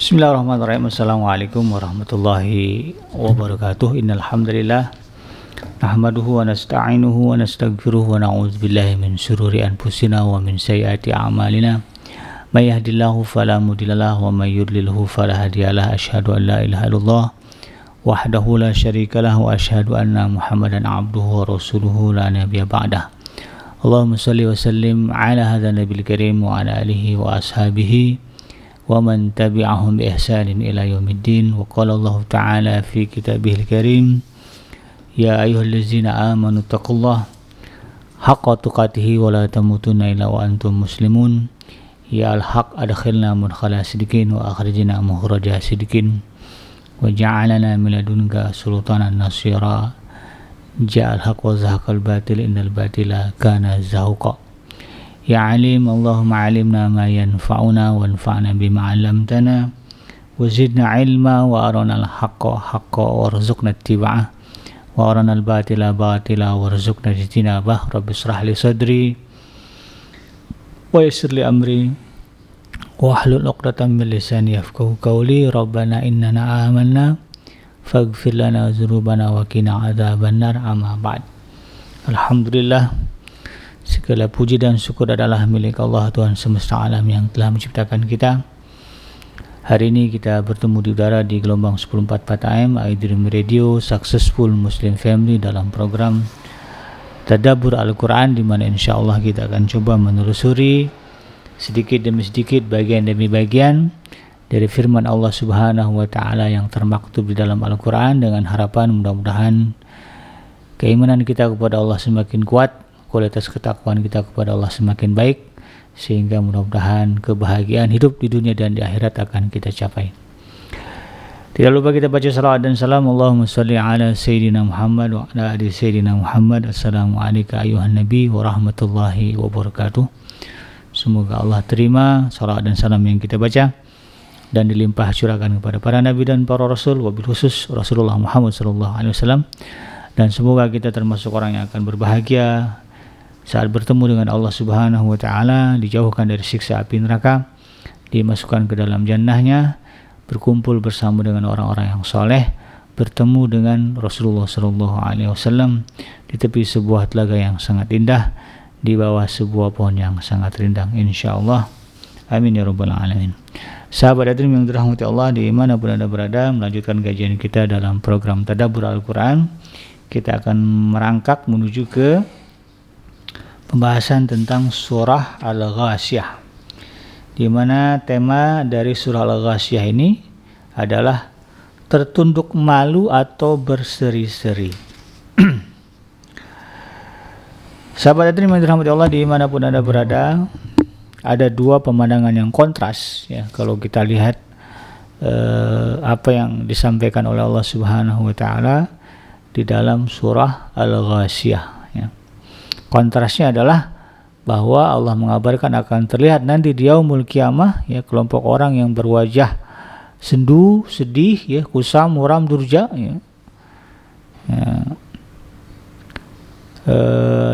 Bismillahirrahmanirrahim. Assalamualaikum warahmatullahi wabarakatuh. Innal hamdalillah nahmaduhu wa nasta'inuhu wa nastaghfiruhu wa na'udzubillahi min syururi anfusina wa min sayyiati a'malina. May yahdihillahu fala mudhillalah wa may yudlilhu fala hadiyalah. Asyhadu an la ilaha illallah wahdahu la syarikalah wa asyhadu anna Muhammadan abduhu wa rasuluhu la nabiyya ba'dah. Allahumma shalli wa sallim ala hadzal nabiyil karim wa ala alihi wa ashabihi ومن تبعهم بإحسان إلى يوم الدين. وقال الله تعالى في كتابه الكريم يا أيها الذين آمنوا اتقوا الله حق تقاته ولا تموتن إلا وأنتم مسلمون. يا الحق أدخلنا مدخل صدق وأخرجنا مخرج صدق وجعلنا من لدنك سلطانا نصيرا. جاء الحق وزهق الباطل إن الباطل كان زهوقا. Ya alim, Allahumma alimna ma yanfa'una wanfa'na bima 'allamtana wa zidna ilma wa arana al-haqqa haqqa warzuqna ittiba'ah wa arana al-batila batila warzuqna ijtinabah. Rabbi shrah li sadri wa yassir li amri wahlul 'uqdatam min lisani yafqahu qawli. Rabbana innana amanna faghfir lana dzunubana wa qina adzabannar. Amma ba'd. Alhamdulillah, segala puji dan syukur adalah milik Allah Tuhan semesta alam yang telah menciptakan kita. Hari ini kita bertemu di udara di gelombang 1044 AM iDream Radio Successful Muslim Family dalam program Tadabbur Al-Quran, di mana insya Allah kita akan coba menelusuri sedikit demi sedikit, bagian demi bagian dari firman Allah Subhanahu wa Ta'ala yang termaktub di dalam Al-Quran, dengan harapan mudah-mudahan keimanan kita kepada Allah semakin kuat, kualitas ketakwaan kita kepada Allah semakin baik, sehingga mudah-mudahan kebahagiaan hidup di dunia dan di akhirat akan kita capai. Tidak lupa kita baca salawat dan salam. Allahumma sholli ala Sayyidina Muhammad wa ala ali Sayyidina Muhammad. Assalamualaikum ayuhan Nabi wa rahmatullahi wabarakatuh. Semoga Allah terima salawat dan salam yang kita baca dan dilimpah curahkan kepada para nabi dan para rasul, wabil khusus Rasulullah Muhammad SAW. Dan semoga kita termasuk orang yang akan berbahagia saat bertemu dengan Allah Subhanahu wa Ta'ala, dijauhkan dari siksa api neraka, dimasukkan ke dalam jannahnya, berkumpul bersama dengan orang-orang yang soleh, bertemu dengan Rasulullah SAW di tepi sebuah telaga yang sangat indah, di bawah sebuah pohon yang sangat rindang, insyaallah. Amin ya rabbal alamin. Sahabat iDream yang dirahmati Allah, di mana pun Anda berada, melanjutkan kajian kita dalam program Tadabbur Al-Quran. Kita akan merangkak menuju ke pembahasan tentang surah Al-Ghasyiyah, di mana tema dari surah Al-Ghasyiyah ini adalah tertunduk malu atau berseri-seri. Sahabat iDream yang dirahmati Allah, dimanapun Anda berada, ada dua pemandangan yang kontras ya, kalau kita lihat apa yang disampaikan oleh Allah Subhanahu wa Ta'ala di dalam surah Al-Ghasyiyah. Kontrasnya adalah bahwa Allah mengabarkan akan terlihat nanti di yaumul kiamah ya, kelompok orang yang berwajah sendu, sedih ya, kusam, muram, durja ya.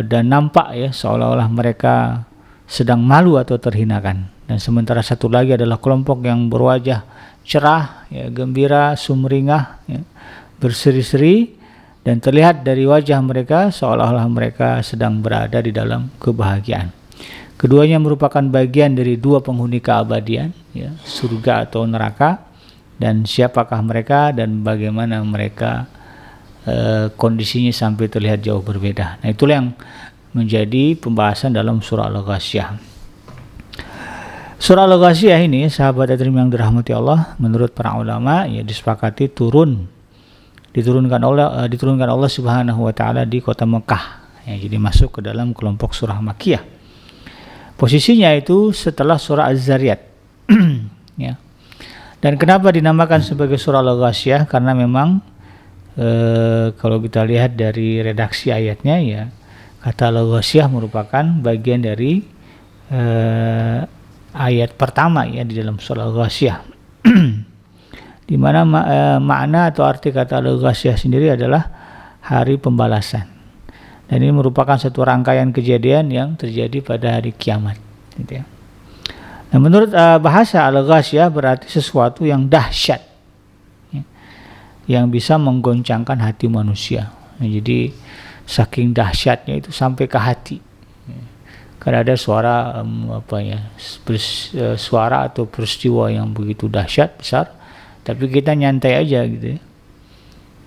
Dan nampak ya seolah-olah mereka sedang malu atau terhinakan. Dan sementara satu lagi adalah kelompok yang berwajah cerah ya, gembira, sumringah ya, berseri-seri, dan terlihat dari wajah mereka seolah-olah mereka sedang berada di dalam kebahagiaan. Keduanya merupakan bagian dari dua penghuni keabadian ya, surga atau neraka, dan siapakah mereka dan bagaimana mereka kondisinya sampai terlihat jauh berbeda. Nah, itulah yang menjadi pembahasan dalam surah Al-Ghasyiyah. Surah Al-Ghasyiyah ini, sahabat iDream yang dirahmati Allah, menurut para ulama ya disepakati diturunkan Allah Subhanahu wa Ta'ala di kota Mekah ya, jadi masuk ke dalam kelompok surah Makkiyah. Posisinya itu setelah surah Az-Zariyat ya. Dan kenapa dinamakan sebagai surah Al-Ghasyiyah? Karena memang kalau kita lihat dari redaksi ayatnya ya, kata Al-Ghasyiyah merupakan bagian dari ayat pertama ya di dalam surah Al-Ghasyiyah. Di mana makna atau arti kata Al-Ghasyiyah sendiri adalah hari pembalasan. Dan ini merupakan satu rangkaian kejadian yang terjadi pada hari kiamat gitu ya. Nah, menurut bahasa al-ghasyiyah berarti sesuatu yang dahsyat, ya, yang bisa menggoncangkan hati manusia. Nah, jadi saking dahsyatnya itu sampai ke hati. Karena ada suara suara atau peristiwa yang begitu dahsyat besar, tapi kita nyantai aja gitu ya.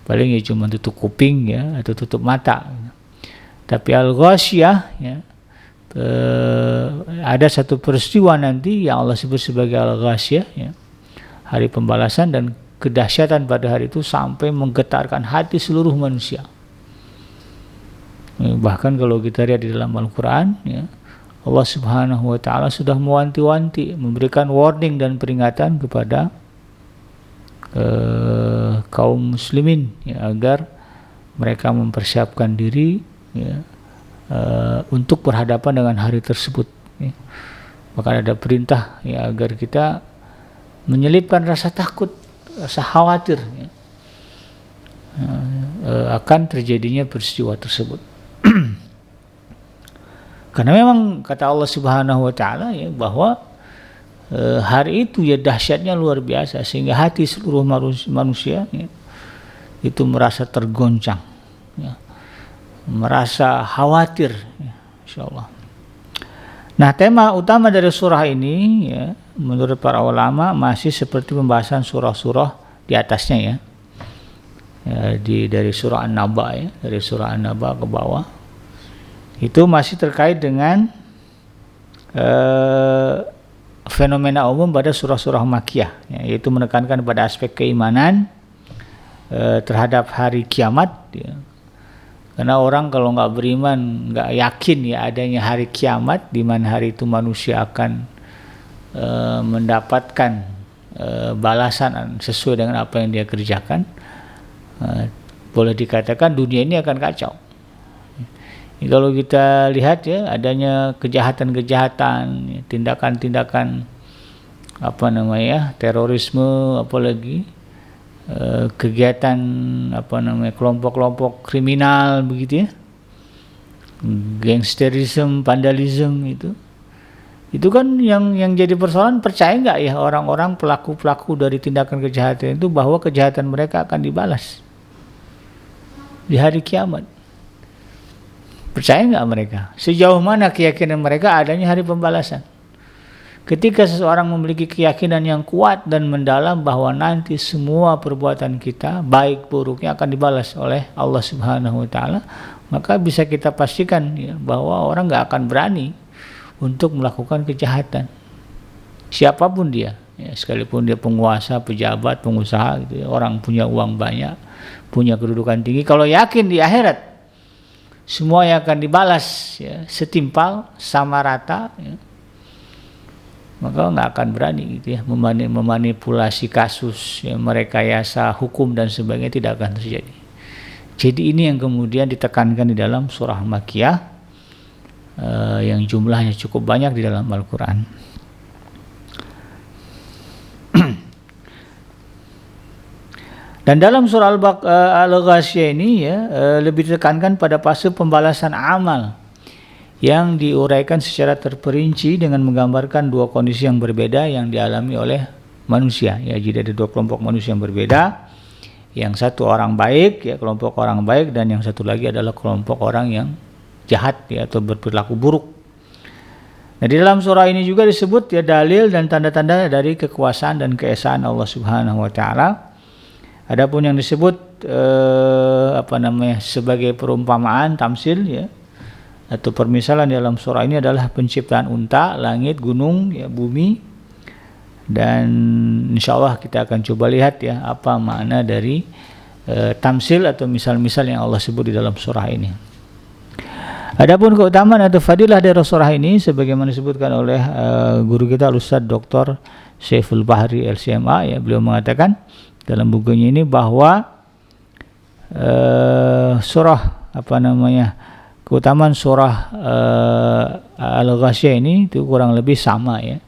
Paling ya cuma tutup kuping ya atau tutup mata. Tapi al-ghasyiyah ya, ada satu peristiwa nanti yang Allah sebut sebagai al-ghasyiyah ya, hari pembalasan, dan kedahsyatan pada hari itu sampai menggetarkan hati seluruh manusia. Bahkan kalau kita lihat di dalam Al-Quran ya, Allah Subhanahu wa Ta'ala sudah mewanti-wanti, memberikan warning dan peringatan kepada kaum muslimin ya, agar mereka mempersiapkan diri ya, untuk berhadapan dengan hari tersebut ya. Maka ada perintah ya, agar kita menyelipkan rasa takut, rasa khawatir ya, akan terjadinya peristiwa tersebut. Karena memang kata Allah Subhanahu wa Ta'ala ya, bahwa hari itu ya dahsyatnya luar biasa, sehingga hati seluruh manusia ya, itu merasa tergoncang ya, merasa khawatir ya, insyaallah. Nah, tema utama dari surah ini ya, menurut para ulama masih seperti pembahasan surah-surah di atasnya ya, dari surah An-Naba ya, dari surah An-Naba ke bawah. Itu masih terkait dengan fenomena umum pada surah-surah Makkiyah ya, yaitu menekankan pada aspek keimanan terhadap hari kiamat ya. Karena orang kalau nggak beriman, nggak yakin ya adanya hari kiamat, di mana hari itu manusia akan mendapatkan balasan sesuai dengan apa yang dia kerjakan, boleh dikatakan dunia ini akan kacau. Kalau kita lihat ya, adanya kejahatan-kejahatan, tindakan-tindakan terorisme, apalagi kegiatan kelompok-kelompok kriminal begitu ya, gangsterisme, vandalisme, itu kan yang jadi persoalan. Percaya nggak ya orang-orang pelaku-pelaku dari tindakan kejahatan itu bahwa kejahatan mereka akan dibalas di hari kiamat? Percaya nggak mereka? Sejauh mana keyakinan mereka adanya hari pembalasan? Ketika seseorang memiliki keyakinan yang kuat dan mendalam bahwa nanti semua perbuatan kita, baik buruknya, akan dibalas oleh Allah Subhanahu wa Ta'ala, maka bisa kita pastikan ya, bahwa orang nggak akan berani untuk melakukan kejahatan. Siapapun dia, ya, sekalipun dia penguasa, pejabat, pengusaha gitu ya, orang punya uang banyak, punya kedudukan tinggi, kalau yakin di akhirat semua yang akan dibalas ya, setimpal, sama rata ya, maka nggak akan berani gitu ya, memanipulasi kasus ya, merekayasa hukum dan sebagainya, tidak akan terjadi. Jadi ini yang kemudian ditekankan di dalam surah Makkiyah yang jumlahnya cukup banyak di dalam Al-Quran. Dan dalam surah Al-Ghasyiyah ini ya, lebih ditekankan pada fase pembalasan amal yang diuraikan secara terperinci dengan menggambarkan dua kondisi yang berbeda yang dialami oleh manusia ya. Jadi ada dua kelompok manusia yang berbeda, yang satu orang baik ya, kelompok orang baik, dan yang satu lagi adalah kelompok orang yang jahat ya, atau berperilaku buruk. Nah, di dalam surah ini juga disebut ya dalil dan tanda-tanda dari kekuasaan dan keesaan Allah Subhanahu wa Ta'ala. Adapun yang disebut sebagai perumpamaan, tamsil ya, atau permisalan dalam surah ini adalah penciptaan unta, langit, gunung ya, bumi. Dan insyaallah kita akan coba lihat ya apa makna dari tamsil atau misal-misal yang Allah sebut di dalam surah ini. Adapun keutamaan atau fadilah dari surah ini sebagaimana disebutkan oleh guru kita Ustaz Dr. Syaiful Bahri LCMA ya, beliau mengatakan dalam bukunya ini bahwa keutamaan surah Al-Ghasyiyah ini itu kurang lebih sama ya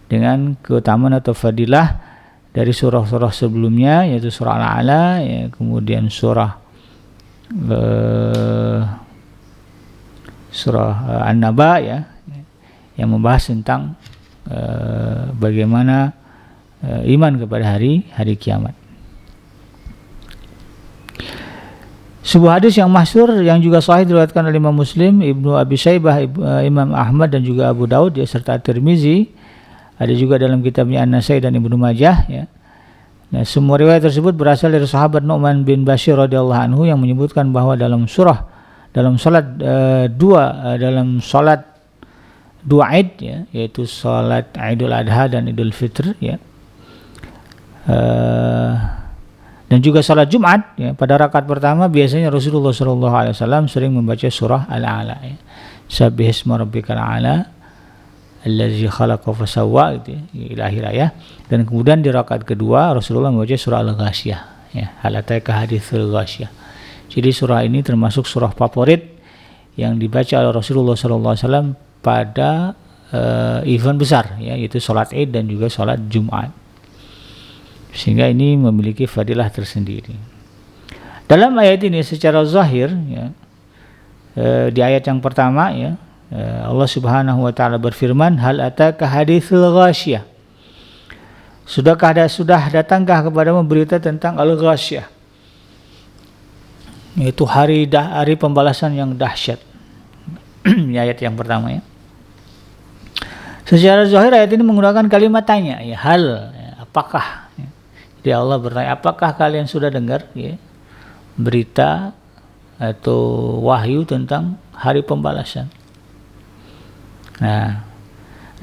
dengan keutamaan atau fadilah dari surah-surah sebelumnya, yaitu surah Al-A'la ya, kemudian surah An-Naba ya, yang membahas tentang bagaimana iman kepada hari kiamat. Sebuah hadis yang masyhur yang juga sahih diriwayatkan oleh Imam Muslim, Ibnu Abi Syaibah, Imam Ahmad dan juga Abu Daud ya, serta Tirmizi. Ada juga dalam kitabnya An-Nasai dan Ibnu Majah ya. Nah, semua riwayat tersebut berasal dari sahabat Nu'man bin Bashir radhiyallahu anhu yang menyebutkan bahwa dalam salat dua Id ya, yaitu salat Idul Adha dan Idul Fitr ya. Dan juga salat Jumat ya, pada rakaat pertama biasanya Rasulullah SAW sering membaca surah Al-A'la ya. Sabbihisma rabbikal a'la allazi khalaqa fasawwa gitu ya, ila akhir ayat. Dan kemudian di rakaat kedua Rasulullah membaca surah Al-Ghasyiyah ya, hal ataka haditsul ghasyiyah. Jadi surah ini termasuk surah favorit yang dibaca oleh Rasulullah SAW pada event besar ya, yaitu salat Id dan juga salat Jumat. Sehingga ini memiliki fadilah tersendiri. Dalam ayat ini secara zahir ya, di ayat yang pertama ya, Allah Subhanahu wa taala berfirman, hal ataka haditsul ghasyiyah. Sudah datangkah kepadamu berita tentang al-ghasyiyah? Yaitu hari pembalasan yang dahsyat. Ini ayat yang pertama ya. Secara zahir ayat ini menggunakan kalimat tanya ya, hal ya, apakah ya. Jadi Allah bertanya, apakah kalian sudah dengar ya, berita atau wahyu tentang hari pembalasan? Nah,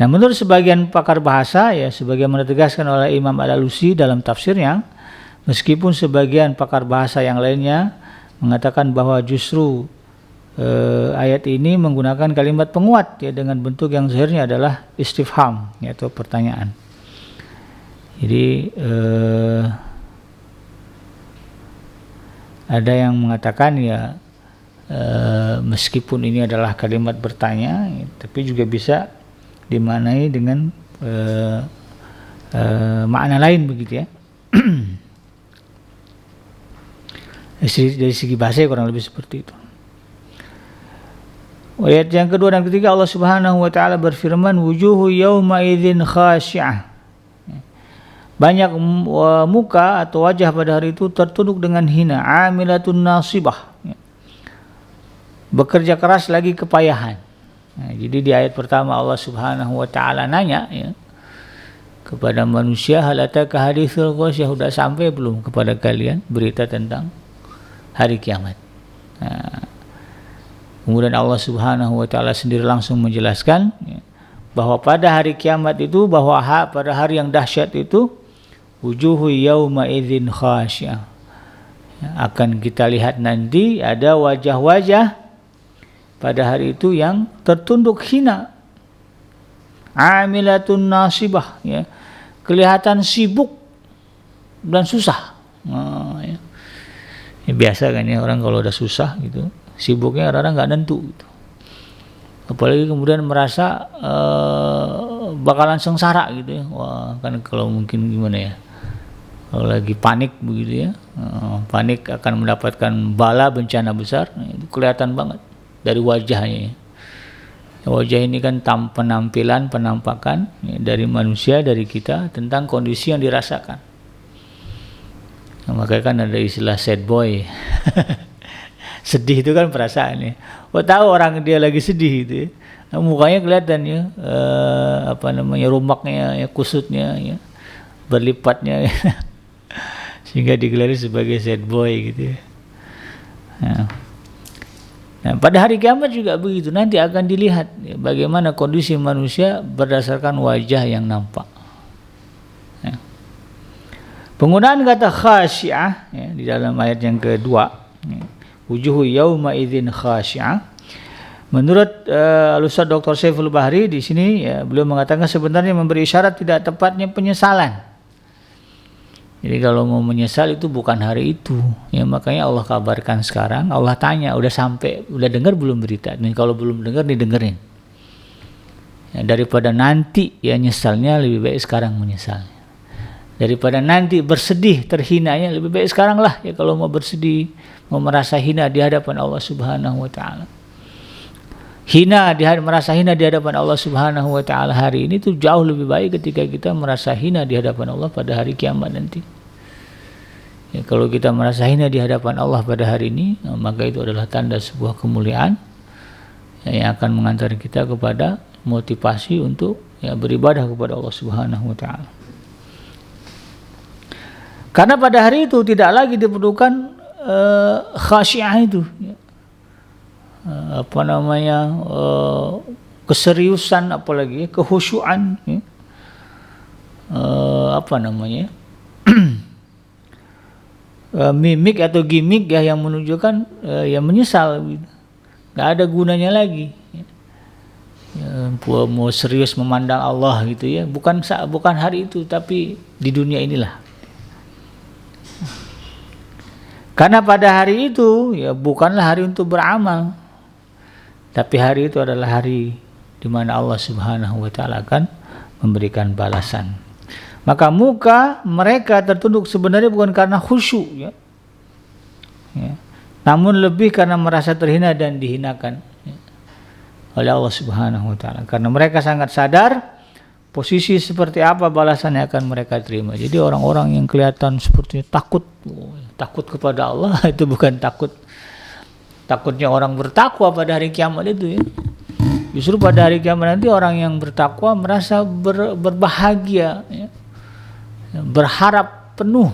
menurut sebagian pakar bahasa ya, sebagaimana ditegaskan oleh Imam Al-Alusi dalam tafsirnya, meskipun sebagian pakar bahasa yang lainnya mengatakan bahwa justru ayat ini menggunakan kalimat penguat ya, dengan bentuk yang zahirnya adalah istifham yaitu pertanyaan. Jadi ada yang mengatakan ya, meskipun ini adalah kalimat bertanya ya, tapi juga bisa dimaknai dengan makna lain begitu ya. Dari segi bahasa kurang lebih seperti itu. Ayat yang kedua dan ketiga Allah Subhanahu wa taala berfirman, wujuhu yauma idzin khasyi'ah. Banyak muka atau wajah pada hari itu tertunduk dengan hina, amilatun nasibah, bekerja keras lagi kepayahan. Nah, jadi di ayat pertama Allah Subhanahu wa taala nanya ya, kepada manusia, hal ataka haditsul ghasyiyah, sudah sampai belum kepada kalian berita tentang hari kiamat? Nah, kemudian Allah Subhanahu wa taala sendiri langsung menjelaskan ya, bahwa pada hari kiamat itu, bahwa pada hari yang dahsyat itu, wujuhu yauma idzin khasyiyah, akan kita lihat nanti ada wajah-wajah pada hari itu yang tertunduk hina, amilatun nasibah ya, kelihatan sibuk dan susah. Ya. Ya, biasa kan ya, orang kalau udah susah gitu, sibuknya kadang-kadang nggak nentu gitu. Apalagi kemudian merasa bakalan sengsara gitu ya. Wah, kan kalau mungkin gimana ya, kalau lagi panik begitu ya, panik akan mendapatkan bala bencana besar, itu kelihatan banget dari wajahnya. Wajah ini kan penampakan ya, dari manusia, dari kita tentang kondisi yang dirasakan. Nah, makanya kan ada istilah sad boy. Sedih itu kan perasaannya. Oh, tahu orang dia lagi sedih itu ya. Nah, mukanya kelihatan ya, rumaknya ya, kusutnya ya, berlipatnya ya. Sehingga digelari sebagai sad boy gitu ya. Nah, pada hari kiamat juga begitu, nanti akan dilihat ya, bagaimana kondisi manusia berdasarkan wajah yang nampak. Ya. Penggunaan kata khasyiyah ya, di dalam ayat yang kedua, ya, wujuhu yauma idzin khasyiyah. Menurut Al-Ustaz Dr. Saiful Bahri di sini ya, beliau mengatakan sebenarnya memberi isyarat tidak tepatnya penyesalan. Jadi kalau mau menyesal itu bukan hari itu ya, makanya Allah kabarkan sekarang. Allah tanya, udah dengar belum berita? Dan kalau belum dengar, didengerin ya, daripada nanti ya nyesalnya, lebih baik sekarang menyesalnya. Daripada nanti bersedih terhinanya, lebih baik sekarang lah ya, kalau mau bersedih, mau merasa hina di hadapan Allah Subhanahu wa taala. merasa hina di hadapan Allah Subhanahu wa taala hari ini, itu jauh lebih baik ketika kita merasa hina di hadapan Allah pada hari kiamat nanti. Ya, kalau kita merasa hina di hadapan Allah pada hari ini, maka itu adalah tanda sebuah kemuliaan yang akan mengantar kita kepada motivasi untuk beribadah kepada Allah Subhanahu wa taala. Karena pada hari itu tidak lagi diperlukan khasyiah itu, keseriusan, apalagi kehusyuan, mimik atau gimmick yang menunjukkan menyesal gitu. Nggak ada gunanya lagi. Mau serius memandang Allah gitu ya, bukan hari itu, tapi di dunia inilah. Karena pada hari itu bukanlah hari untuk beramal, tapi hari itu adalah hari di mana Allah Subhanahu wa taala akan memberikan balasan. Maka muka mereka tertunduk sebenarnya bukan karena khusyuk namun lebih karena merasa terhina dan dihinakan oleh Allah Subhanahu wa taala. Karena mereka sangat sadar posisi seperti apa balasan yang akan mereka terima. Jadi orang-orang yang kelihatan sepertinya takut kepada Allah itu bukan takutnya orang bertakwa pada hari kiamat itu ya. Justru pada hari kiamat nanti orang yang bertakwa merasa berbahagia ya. Berharap penuh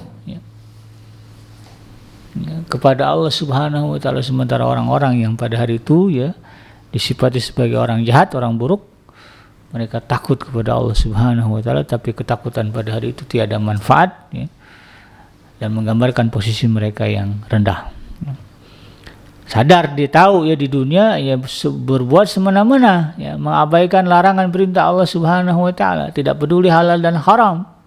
kepada Allah Subhanahu wa taala, sementara orang-orang yang pada hari itu disifati sebagai orang jahat, orang buruk, mereka takut kepada Allah Subhanahu wa taala, tapi ketakutan pada hari itu tiada manfaat dan menggambarkan posisi mereka yang rendah. Sadar dia tahu di dunia berbuat semena-mena mengabaikan larangan perintah Allah Subhanahu wa taala, tidak peduli halal dan haram.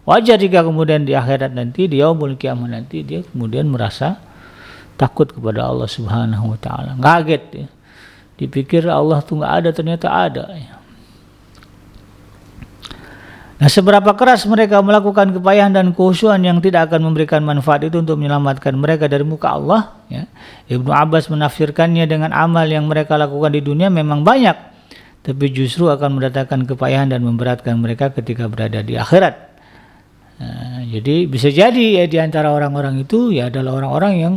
Wajar jika kemudian di akhirat nanti, di yaumul kiamat nanti, dia kemudian merasa takut kepada Allah Subhanahu wa taala. Kaget dipikir Allah tuh nggak ada, ternyata ada Nah, seberapa keras mereka melakukan kepayahan dan kehusuan yang tidak akan memberikan manfaat itu untuk menyelamatkan mereka dari muka Allah Ibnu Abbas menafsirkannya dengan amal yang mereka lakukan di dunia memang banyak, tapi justru akan mendatangkan kepayahan dan memberatkan mereka ketika berada di akhirat. Jadi bisa jadi di antara orang-orang itu adalah orang-orang yang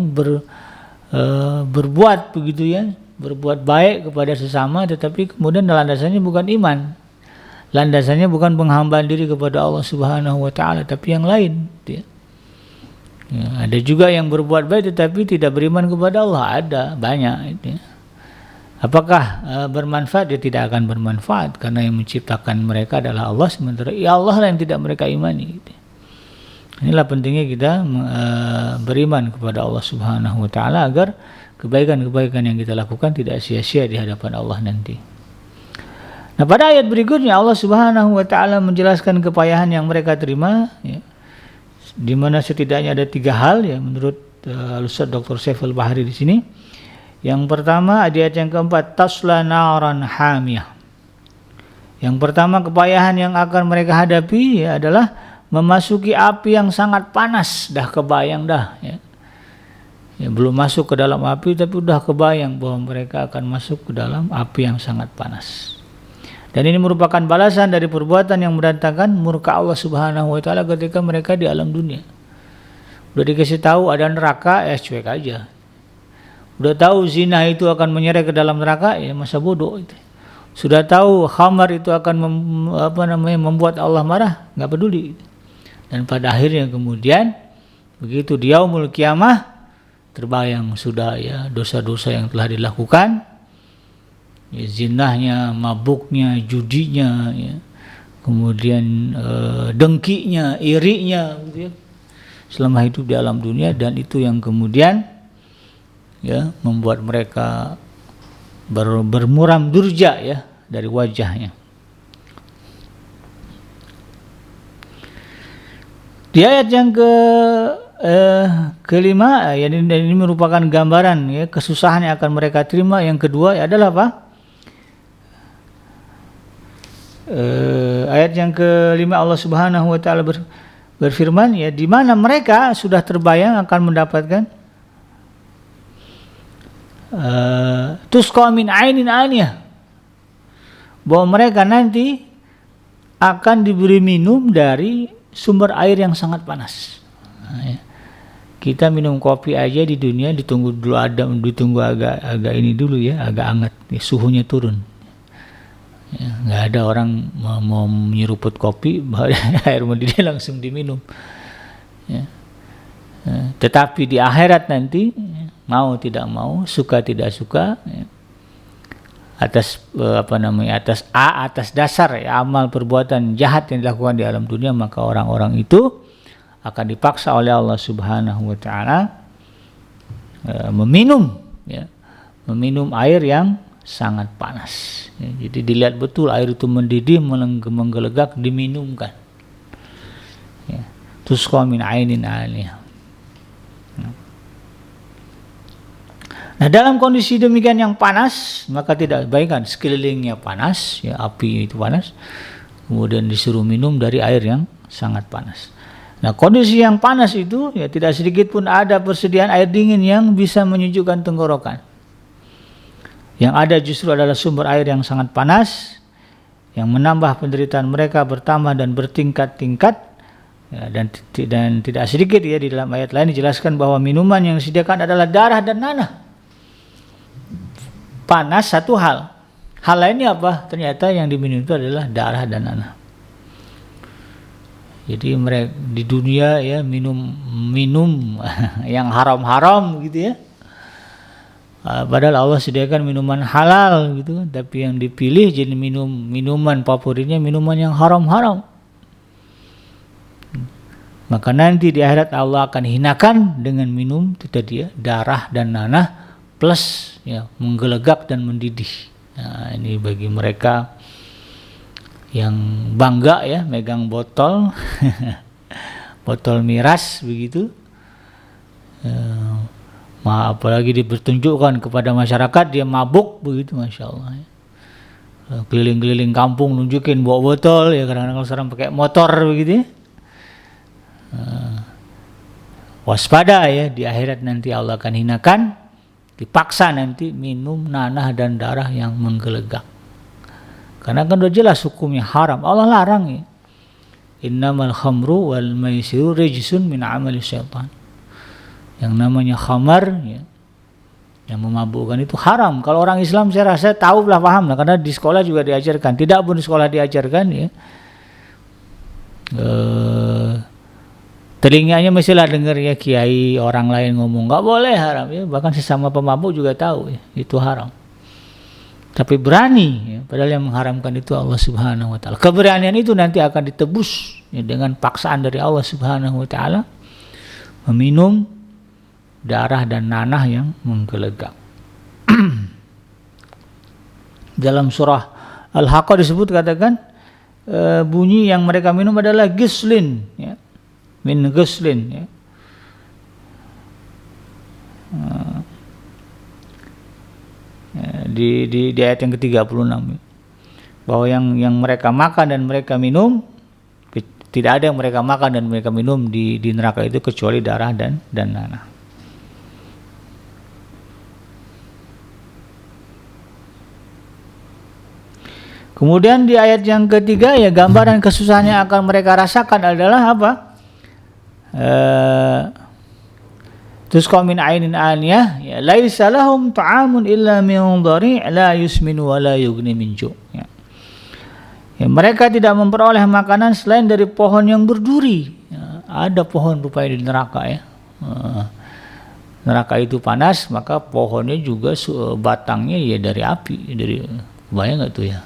berbuat begitu berbuat baik kepada sesama, tetapi kemudian landasannya bukan iman, landasannya bukan penghambaan diri kepada Allah Subhanahu wa taala, tapi yang lain. Ada juga yang berbuat baik tetapi tidak beriman kepada Allah, ada banyak. Apakah bermanfaat? Dia tidak akan bermanfaat karena yang menciptakan mereka adalah Allah, sementara Allah lah yang tidak mereka imani. Inilah pentingnya kita beriman kepada Allah Subhanahu wa taala agar kebaikan-kebaikan yang kita lakukan tidak sia-sia di hadapan Allah nanti. Nah, pada ayat berikutnya Allah Subhanahu wa taala menjelaskan kepayahan yang mereka terima di mana setidaknya ada 3 hal menurut Ustaz Dr. Saiful Bahri di sini. Yang pertama, di ayat yang keempat, tasla naran hamiyah. Yang pertama kepayahan yang akan mereka hadapi adalah memasuki api yang sangat panas. Dah kebayang dah belum masuk ke dalam api, tapi udah kebayang bahwa mereka akan masuk ke dalam api yang sangat panas. Dan ini merupakan balasan dari perbuatan yang mendatangkan murka Allah Subhanahu wa taala ketika mereka di alam dunia. Udah dikasih tahu ada neraka, cuek aja. Udah tahu zina itu akan menyeret ke dalam neraka, masa bodoh itu. Sudah tahu khamar itu akan membuat Allah marah, nggak peduli. Dan pada akhirnya kemudian begitu di yaumul kiamah terbayang sudah dosa-dosa yang telah dilakukan, zinahnya, mabuknya, judinya, kemudian dengkinya, irinya, selama hidup di alam dunia, dan itu yang kemudian membuat mereka bermuram durja dari wajahnya. Di ayat yang kelima, ini merupakan gambaran kesusahan yang akan mereka terima. Yang kedua adalah apa? Ayat yang kelima Allah Subhanahu wa taala berfirman di mana mereka sudah terbayang akan mendapatkan tusqa min ainin aniyah, bahwa mereka nanti akan diberi minum dari sumber air yang sangat panas. Nah, ya. Kita minum kopi aja di dunia ditunggu agak ini dulu ya, agak hangat, ya, suhunya turun. Ya, nggak ada orang mau menyeruput kopi air mendidih langsung diminum. Ya. Tetapi di akhirat nanti, mau tidak mau, suka tidak suka, ya, atas dasar ya, amal perbuatan jahat yang dilakukan di alam dunia, maka orang-orang itu akan dipaksa oleh Allah Subhanahu wa taala meminum air yang sangat panas. Ya, jadi dilihat betul air itu mendidih, menggelegak, diminumkan. Ya. Tusqa min ainin aniyah. Nah, dalam kondisi demikian yang panas, maka tidak baikkan sekelilingnya panas, ya, api itu panas, kemudian disuruh minum dari air yang sangat panas. Nah, kondisi yang panas itu, ya, tidak sedikit pun ada persediaan air dingin yang bisa menyejukkan tenggorokan. Yang ada justru adalah sumber air yang sangat panas, yang menambah penderitaan mereka bertambah dan bertingkat-tingkat. Ya, dan tidak sedikit ya, di dalam ayat lain dijelaskan bahwa minuman yang disediakan adalah darah dan nanah. Panas satu hal lainnya apa? Ternyata yang diminum itu adalah darah dan nanah. Jadi mereka di dunia ya minum yang haram-haram gitu ya. Padahal Allah sediakan minuman halal gitu, tapi yang dipilih jadi minuman favoritnya minuman yang haram-haram. Maka nanti di akhirat Allah akan hinakan dengan minum itu tadi ya, darah dan nanah plus ya, menggelegak dan mendidih. Nah, ini bagi mereka yang bangga ya megang botol botol miras begitu, apalagi dipertunjukkan kepada masyarakat dia mabuk begitu, masya Allah ya. Keliling-keliling kampung nunjukin bawa botol ya, kadang-kadang sekarang pakai motor begitu ya. Waspada ya, di akhirat nanti Allah akan hinakan, dipaksa nanti minum nanah dan darah yang menggelegak. Karena kan udah jelas hukumnya haram, Allah larang ya. Innamal khamru wal maisiru rijsun min amali syaitan. Yang namanya khamar ya, yang memabukkan itu haram. Kalau orang Islam saya rasa tahu lah, paham lah, karena di sekolah juga diajarkan. Tidak pun di sekolah diajarkan ya, telinganya mestilah dengar ya kiai orang lain ngomong nggak boleh, haram ya. Bahkan sesama pemabuk juga tahu ya, itu haram. Tapi berani ya, padahal yang mengharamkan itu Allah Subhanahu wa taala. Keberanian itu nanti akan ditebus ya, dengan paksaan dari Allah Subhanahu wa taala, meminum darah dan nanah yang menggelegak. Dalam surah Al-Haqqah disebut, katakan bunyi yang mereka minum adalah gislin ya, min gislin ya. Di ayat yang ke-36 bahwa yang mereka makan dan mereka minum, tidak ada yang mereka makan dan mereka minum di neraka itu kecuali darah dan nanah. Kemudian di ayat yang ketiga ya, gambaran kesusahan yang akan mereka rasakan adalah apa? Tusqa min ainin aniyah ya, laisa lahum ta'amun illa min dhari' la yusminu wa la yughni min ju'. Ya. Ya, mereka tidak memperoleh makanan selain dari pohon yang berduri. Ya, ada pohon rupanya di neraka ya. Neraka itu panas, maka pohonnya juga batangnya ya dari api, dari, bayang nggak tuh ya?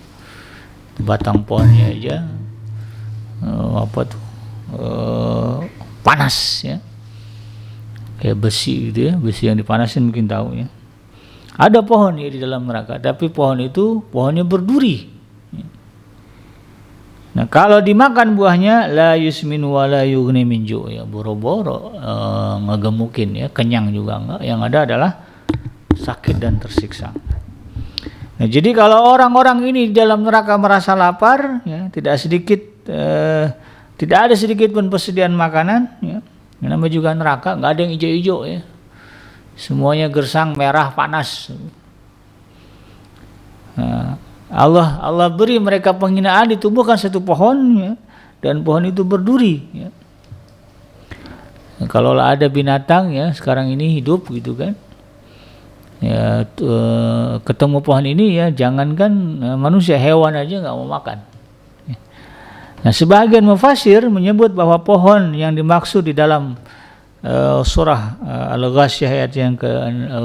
Batang pohonnya aja panas ya. Kayak besi gitu ya, besi yang dipanasin mungkin tahu ya. Ada pohon ya di dalam neraka, tapi pohon itu pohonnya berduri. Nah, kalau dimakan buahnya la yusminu wa la yughni min ju' ya, boro-boro ngegemukin ya, kenyang juga enggak. Yang ada adalah sakit dan tersiksa. Nah, jadi kalau orang-orang ini di dalam neraka merasa lapar ya, tidak ada sedikit pun persediaan makanan ya. Yang namanya juga neraka, nggak ada yang hijau-hijau ya. semuanya gersang, merah, panas. Allah beri mereka penghinaan, ditumbuhkan satu pohon ya, dan pohon itu berduri ya. Kalau ada binatang ya sekarang ini hidup gitu kan ya, ketemu pohon ini ya, jangankan manusia, hewan aja nggak mau makan ya. Nah, sebagian mufasir menyebut bahwa pohon yang dimaksud di dalam surah Al-Ghasyiyah ayat yang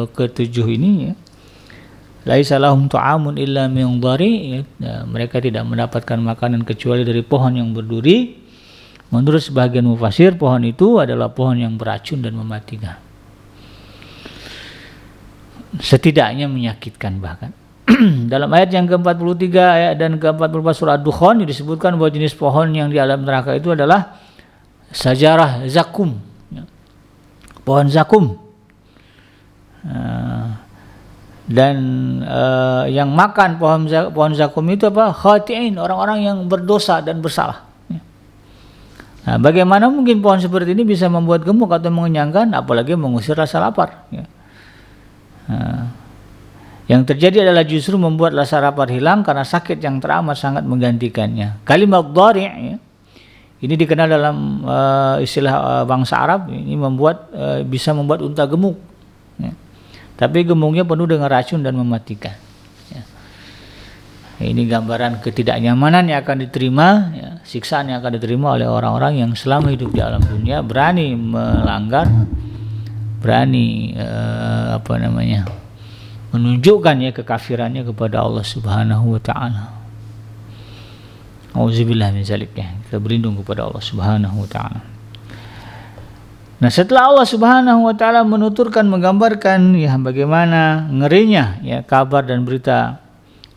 ke-7 ini ya, laisa lahum ta'amun illa min dhari ya, mereka tidak mendapatkan makanan kecuali dari pohon yang berduri. Menurut sebagian mufasir, pohon itu adalah pohon yang beracun dan mematikan, setidaknya menyakitkan bahkan. Dalam ayat yang ke-43 ayat dan ke-44 surah Ad-Dukhan disebutkan bahwa jenis pohon yang di alam neraka itu adalah sajarah zakum ya, pohon zakum. Dan yang makan pohon zakum itu apa? Khati'in, orang-orang yang berdosa dan bersalah. Nah, bagaimana mungkin pohon seperti ini bisa membuat gemuk atau mengenyangkan, apalagi mengusir rasa lapar ya. Yang terjadi adalah justru membuat rasa lapar hilang karena sakit yang teramat sangat menggantikannya. Kalimat dhari' ya, ini dikenal dalam istilah bangsa Arab, ini bisa membuat unta gemuk ya. Tapi gemuknya penuh dengan racun dan mematikan ya. Ini gambaran ketidaknyamanan yang akan diterima ya, siksaan yang akan diterima oleh orang-orang yang selama hidup di alam dunia berani melanggar, berani menunjukkan ya kekafirannya kepada Allah Subhanahu wa taala. Auzubillah min zalik ya. Kita berlindung kepada Allah Subhanahu wa taala. Nah, setelah Allah Subhanahu wa taala menuturkan, menggambarkan ya bagaimana ngerinya ya kabar dan berita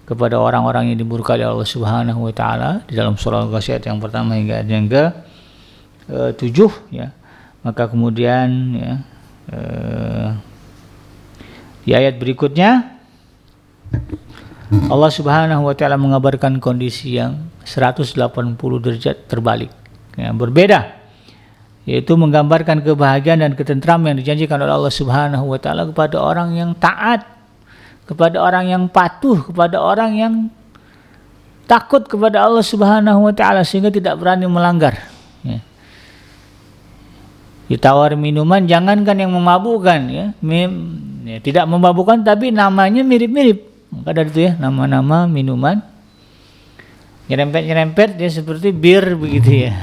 kepada orang-orang yang dimurkai oleh Allah Subhanahu wa taala di dalam surah Al-Ghasyiyah yang pertama hingga yang ke-7 ya. Maka kemudian ya di ayat berikutnya Allah Subhanahu wa taala mengabarkan kondisi yang 180 derajat terbalik ya, berbeda, yaitu menggambarkan kebahagiaan dan ketentraman yang dijanjikan oleh Allah Subhanahu wa taala kepada orang yang taat, kepada orang yang patuh, kepada orang yang takut kepada Allah Subhanahu wa taala sehingga tidak berani melanggar ya. Ditawar minuman, jangankan yang memabukkan ya, tidak memabukkan tapi namanya mirip-mirip. Maka dari itu ya, nama-nama minuman nyerempet-nyerempet ya seperti bir begitu ya.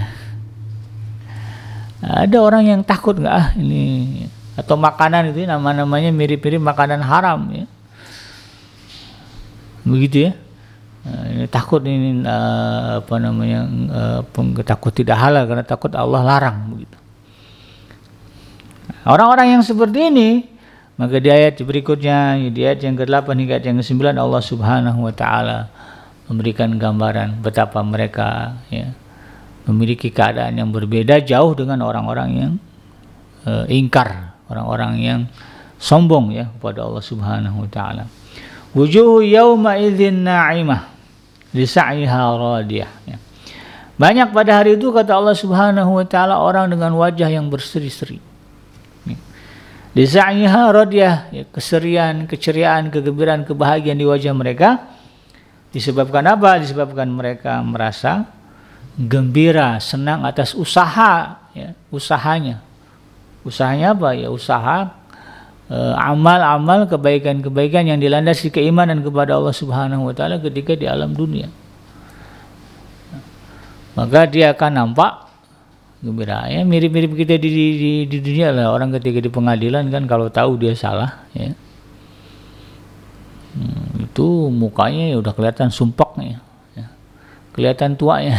Ada orang yang takut nggak ini, atau makanan itu nama-namanya mirip-mirip makanan haram ya. Begitu ya. Ini takut ini takut tidak halal karena takut Allah larang begitu. Orang-orang yang seperti ini, maka di ayat berikutnya, di ayat yang ke-8 hingga yang ke-9 Allah Subhanahu wa taala memberikan gambaran betapa mereka ya memiliki keadaan yang berbeda jauh dengan orang-orang yang ingkar, orang-orang yang sombong ya kepada Allah Subhanahu wa taala. Wujuhu yawma idzin na'imah li sa'iha radiyah ya. Banyak pada hari itu kata Allah Subhanahu wa taala orang dengan wajah yang berseri-seri. Li sa'iha radiyah ya, keserian, keceriaan, kegembiraan, kebahagiaan di wajah mereka. Disebabkan apa? Disebabkan mereka merasa gembira, senang atas usaha ya, usahanya. Usahanya apa ya? Usaha amal-amal kebaikan-kebaikan yang dilandasi keimanan kepada Allah Subhanahu wa taala ketika di alam dunia. Maka dia akan nampak gembira ya, mirip-mirip kita di dunia lah, orang ketika di pengadilan kan kalau tahu dia salah ya. Itu mukanya ya udah kelihatan sumpeknya ya. Kelihatan tuanya.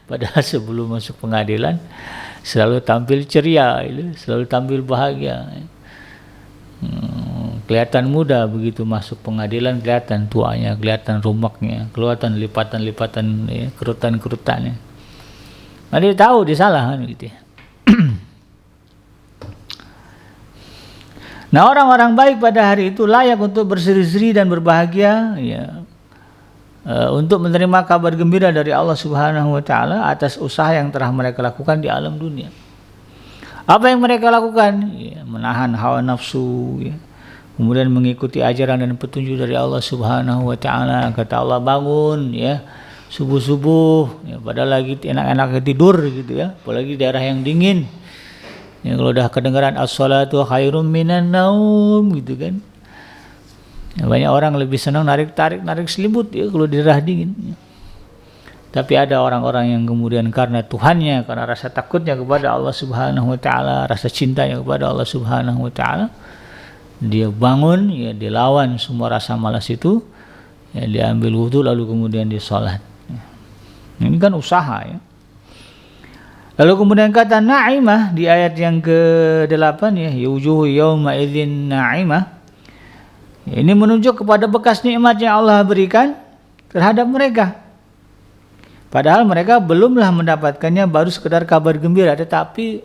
Padahal sebelum masuk pengadilan selalu tampil ceria, selalu tampil bahagia ya. Kelihatan muda, begitu masuk pengadilan kelihatan tuanya, kelihatan rumaknya, kelihatan lipatan-lipatan ya, kerutan-kerutannya. Nah, dia tahu dia salah kan gitu ya. Nah, orang-orang baik pada hari itu layak untuk berseri-seri dan berbahagia ya, untuk menerima kabar gembira dari Allah Subhanahu wa taala atas usaha yang telah mereka lakukan di alam dunia. Apa yang mereka lakukan? Ya, menahan hawa nafsu, ya. Kemudian mengikuti ajaran dan petunjuk dari Allah Subhanahu wa taala. Kata Allah, bangun ya subuh-subuh ya, padahal lagi enak-enak tidur gitu ya, apalagi daerah yang dingin. Ya, kalau udah kedengaran as-salatu khairum minan naum gitu kan. Ya, banyak orang lebih senang narik selimut ya kalau di daerah dingin. Ya. Tapi ada orang-orang yang kemudian karena Tuhannya, karena rasa takutnya kepada Allah Subhanahu wa taala, rasa cintanya kepada Allah Subhanahu wa taala, dia bangun, ya dilawan semua rasa malas itu, ya diambil wudhu lalu kemudian dia sholat. Ya. Ini kan usaha ya. Lalu kemudian kata na'imah di ayat yang ke-8 ya, wujuhu yawma idzin na'imah. Ya, ini menunjuk kepada bekas nikmat yang Allah berikan terhadap mereka. Padahal mereka belumlah mendapatkannya, baru sekedar kabar gembira, tetapi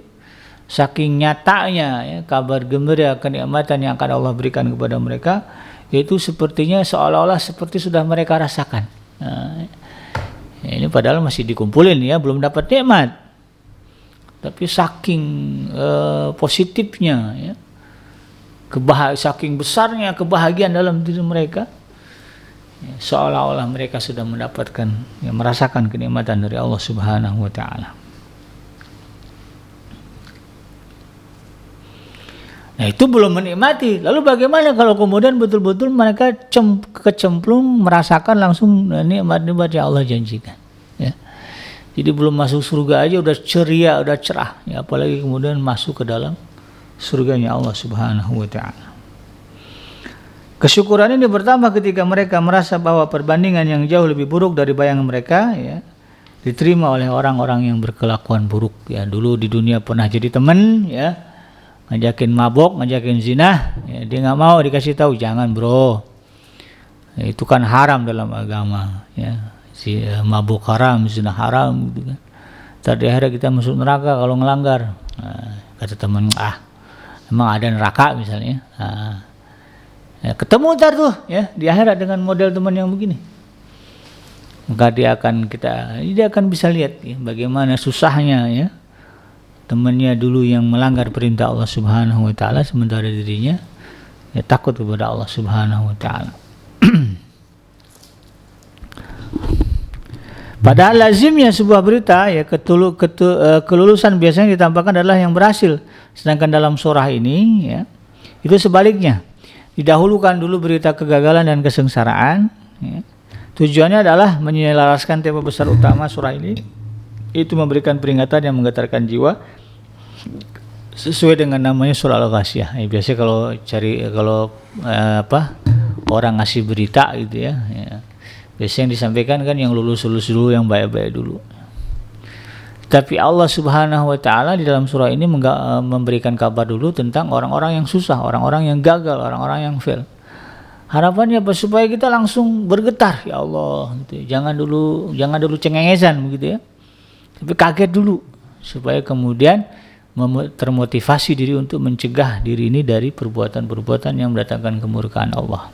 saking nyatanya ya, kabar gembira kenikmatan yang akan Allah berikan kepada mereka, itu sepertinya seolah-olah seperti sudah mereka rasakan. Nah, ini padahal masih dikumpulin ya, belum dapat nikmat. Tapi saking positifnya ya, saking besarnya kebahagiaan dalam diri mereka, ya, seolah-olah mereka sudah mendapatkan, ya, merasakan kenikmatan dari Allah Subhanahu wa taala. Nah, itu belum menikmati. Lalu bagaimana kalau kemudian betul-betul mereka kecemplung merasakan langsung nikmat-nikmat yang Allah janjikan, ya. Jadi belum masuk surga aja udah ceria, udah cerah, ya, apalagi kemudian masuk ke dalam surganya Allah Subhanahu wa taala. Kesyukuran ini bertambah ketika mereka merasa bahwa perbandingan yang jauh lebih buruk dari bayangan mereka ya diterima oleh orang-orang yang berkelakuan buruk. Ya, dulu di dunia pernah jadi teman ya, ngajakin mabok, ngajakin zina, ya, dia nggak mau, dikasih tahu jangan bro, ya, itu kan haram dalam agama ya, mabuk haram, zina haram gitu kan. Tadi hari kita masuk neraka kalau ngelanggar. Nah, kata teman, emang ada neraka misalnya. Ya, ketemu ntar tuh ya di akhirat dengan model teman yang begini, maka dia akan bisa lihat ya, bagaimana susahnya ya temannya dulu yang melanggar perintah Allah Subhanahu wa taala, sementara dirinya ya takut kepada Allah Subhanahu wa taala. Padahal lazimnya sebuah berita ya kelulusan biasanya ditampakkan adalah yang berhasil, sedangkan dalam surah ini ya itu sebaliknya. Didahulukan dulu berita kegagalan dan kesengsaraan ya. Tujuannya adalah menyelaraskan tema besar utama surah ini, itu memberikan peringatan yang menggetarkan jiwa sesuai dengan namanya surah Al-Ghasyiyah. Biasanya kalau orang ngasih berita gitu ya, biasanya yang disampaikan kan yang lulus dulu, yang baik-baik dulu. Tapi Allah Subhanahu wa taala di dalam surah ini memberikan kabar dulu tentang orang-orang yang susah, orang-orang yang gagal, orang-orang yang fail. Harapannya apa? Supaya kita langsung bergetar, ya Allah gitu. Jangan dulu cengengesan begitu ya. Tapi kaget dulu supaya kemudian termotivasi diri untuk mencegah diri ini dari perbuatan-perbuatan yang mendatangkan kemurkaan Allah.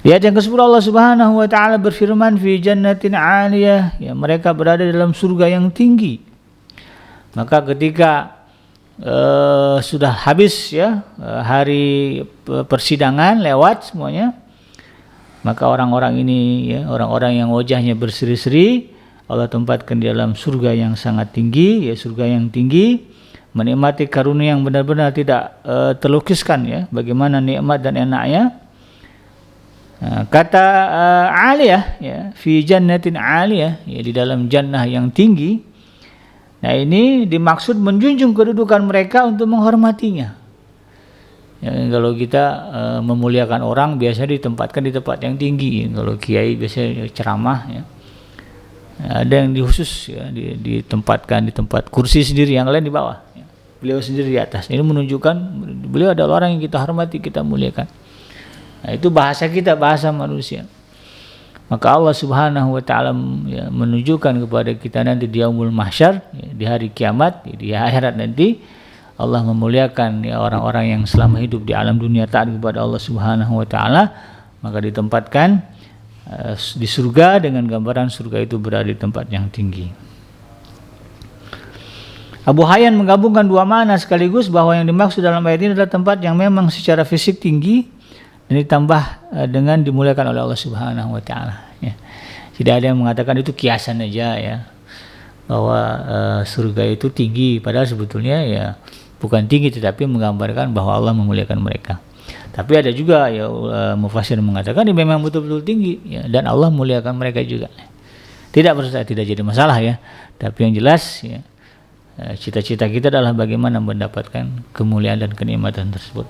Di ayat yang ke-10 Allah Subhanahu wa taala berfirman fi jannatin 'aliyah, ya mereka berada dalam surga yang tinggi. Maka ketika sudah habis ya hari persidangan lewat semuanya, maka orang-orang ini ya, orang-orang yang wajahnya berseri-seri Allah tempatkan di dalam surga yang sangat tinggi, ya surga yang tinggi, menikmati karunia yang benar-benar tidak terlukiskan ya, bagaimana nikmat dan enaknya. Kata aliyah ya, fi jannatin aliyah ya, di dalam jannah yang tinggi. Nah, ini dimaksud menjunjung kedudukan mereka untuk menghormatinya. Ya, kalau kita memuliakan orang biasanya ditempatkan di tempat yang tinggi. Kalau kiai biasanya ceramah ya. Ada yang khusus ya, ditempatkan di tempat kursi sendiri, yang lain di bawah. Ya. Beliau sendiri di atas. Ini menunjukkan beliau adalah orang yang kita hormati, kita muliakan. Nah, itu bahasa kita, bahasa manusia. Maka Allah Subhanahu wa taala ya, menunjukkan kepada kita nanti di yaumul mahsyar ya, di hari kiamat ya, di akhirat nanti Allah memuliakan ya, orang-orang yang selama hidup di alam dunia taat kepada Allah Subhanahu wa taala, maka ditempatkan di surga dengan gambaran surga itu berada di tempat yang tinggi. Abu Hayyan menggabungkan dua makna sekaligus, bahwa yang dimaksud dalam ayat ini adalah tempat yang memang secara fisik tinggi dan ditambah dengan dimuliakan oleh Allah Subhanahu wa taala, ya. Tidak ada yang mengatakan itu kiasan aja, ya, bahwa surga itu tinggi, padahal sebetulnya ya bukan tinggi, tetapi menggambarkan bahwa Allah memuliakan mereka. Tapi ada juga ya mufassir mengatakan ini memang betul-betul tinggi, ya, dan Allah memuliakan mereka juga. Tidak jadi masalah, ya. Tapi yang jelas, ya, cita-cita kita adalah bagaimana mendapatkan kemuliaan dan kenikmatan tersebut.